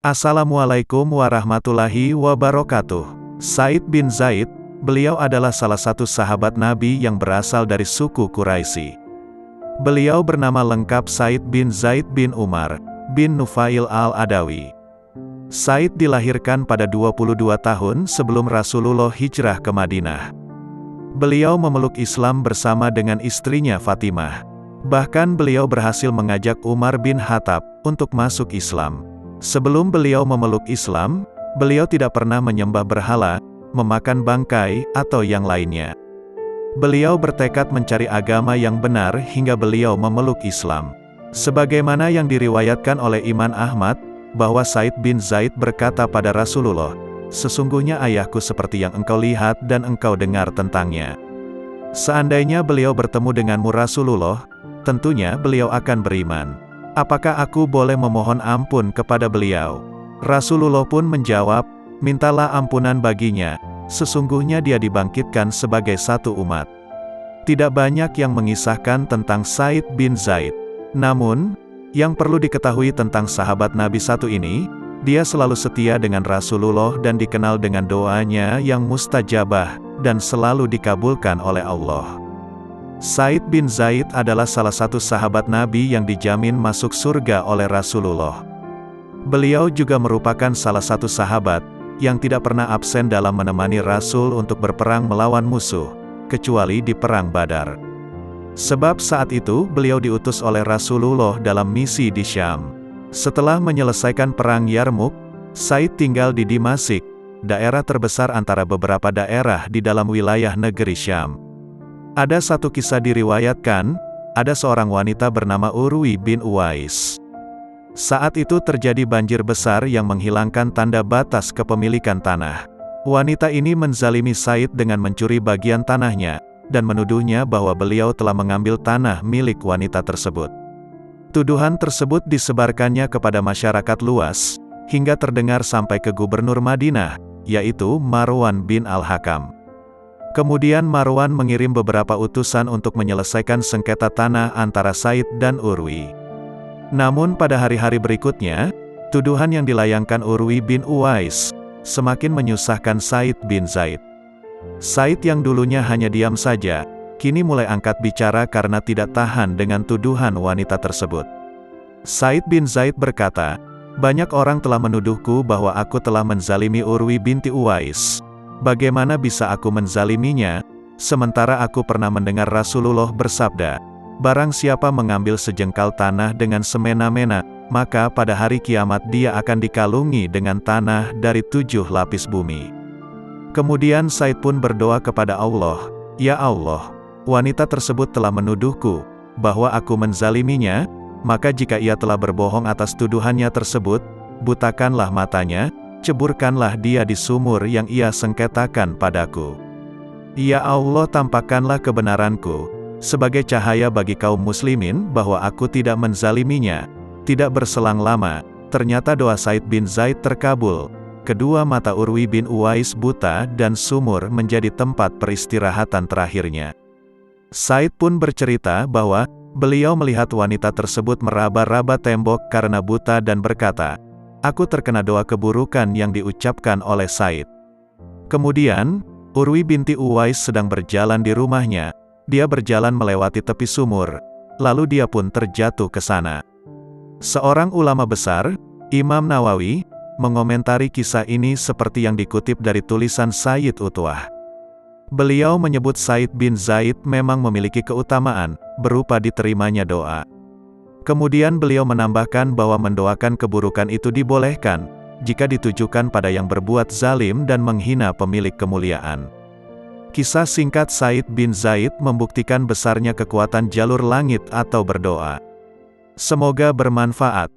Assalamualaikum warahmatullahi wabarakatuh. Said bin Zaid, beliau adalah salah satu sahabat Nabi yang berasal dari suku Quraisy. Beliau bernama lengkap Said bin Zaid bin Umar, bin Nufail al-Adawi. Said dilahirkan pada 22 tahun sebelum Rasulullah hijrah ke Madinah. Beliau memeluk Islam bersama dengan istrinya Fatimah. Bahkan beliau berhasil mengajak Umar bin Khattab untuk masuk Islam. Sebelum beliau memeluk Islam, beliau tidak pernah menyembah berhala, memakan bangkai, atau yang lainnya. Beliau bertekad mencari agama yang benar hingga beliau memeluk Islam. Sebagaimana yang diriwayatkan oleh Imam Ahmad, bahwa Said bin Zaid berkata pada Rasulullah, "Sesungguhnya ayahku seperti yang engkau lihat dan engkau dengar tentangnya. Seandainya beliau bertemu denganmu Rasulullah, tentunya beliau akan beriman. Apakah aku boleh memohon ampun kepada beliau?" Rasulullah pun menjawab, "Mintalah ampunan baginya, sesungguhnya dia dibangkitkan sebagai satu umat." Tidak banyak yang mengisahkan tentang Said bin Zaid. Namun, yang perlu diketahui tentang sahabat Nabi satu ini, dia selalu setia dengan Rasulullah dan dikenal dengan doanya yang mustajabah, dan selalu dikabulkan oleh Allah. Said bin Zaid adalah salah satu sahabat Nabi yang dijamin masuk surga oleh Rasulullah. Beliau juga merupakan salah satu sahabat yang tidak pernah absen dalam menemani Rasul untuk berperang melawan musuh, kecuali di Perang Badar. Sebab saat itu beliau diutus oleh Rasulullah dalam misi di Syam. Setelah menyelesaikan Perang Yarmuk, Said tinggal di Dimasik, daerah terbesar antara beberapa daerah di dalam wilayah negeri Syam. Ada satu kisah diriwayatkan, ada seorang wanita bernama Urwi bin Uwais. Saat itu terjadi banjir besar yang menghilangkan tanda batas kepemilikan tanah. Wanita ini menzalimi Said dengan mencuri bagian tanahnya, dan menuduhnya bahwa beliau telah mengambil tanah milik wanita tersebut. Tuduhan tersebut disebarkannya kepada masyarakat luas, hingga terdengar sampai ke gubernur Madinah, yaitu Marwan bin al-Hakam. Kemudian Marwan mengirim beberapa utusan untuk menyelesaikan sengketa tanah antara Said dan Urwi. Namun pada hari-hari berikutnya, tuduhan yang dilayangkan Urwi bin Uwais semakin menyusahkan Said bin Zaid. Said yang dulunya hanya diam saja, kini mulai angkat bicara karena tidak tahan dengan tuduhan wanita tersebut. Said bin Zaid berkata, "Banyak orang telah menuduhku bahwa aku telah menzalimi Urwi binti Uwais. Bagaimana bisa aku menzaliminya, sementara aku pernah mendengar Rasulullah bersabda, barang siapa mengambil sejengkal tanah dengan semena-mena, maka pada hari kiamat dia akan dikalungi dengan tanah dari 7 lapis bumi." Kemudian Said pun berdoa kepada Allah, "Ya Allah, wanita tersebut telah menuduhku bahwa aku menzaliminya, maka jika ia telah berbohong atas tuduhannya tersebut, butakanlah matanya, ceburkanlah dia di sumur yang ia sengketakan padaku. Ya Allah, tampakkanlah kebenaranku, sebagai cahaya bagi kaum muslimin bahwa aku tidak menzaliminya." Tidak berselang lama, ternyata doa Said bin Zaid terkabul. Kedua mata Urwi bin Uwais buta dan sumur menjadi tempat peristirahatan terakhirnya. Said pun bercerita bahwa beliau melihat wanita tersebut meraba-raba tembok karena buta dan berkata, "Aku terkena doa keburukan yang diucapkan oleh Said." Kemudian, Urwi binti Uwais sedang berjalan di rumahnya. Dia berjalan melewati tepi sumur, lalu dia pun terjatuh ke sana. Seorang ulama besar, Imam Nawawi, mengomentari kisah ini seperti yang dikutip dari tulisan Sayyid Utwah. Beliau menyebut Said bin Zaid memang memiliki keutamaan, berupa diterimanya doa. Kemudian beliau menambahkan bahwa mendoakan keburukan itu dibolehkan, jika ditujukan pada yang berbuat zalim dan menghina pemilik kemuliaan. Kisah singkat Said bin Zaid membuktikan besarnya kekuatan jalur langit atau berdoa. Semoga bermanfaat.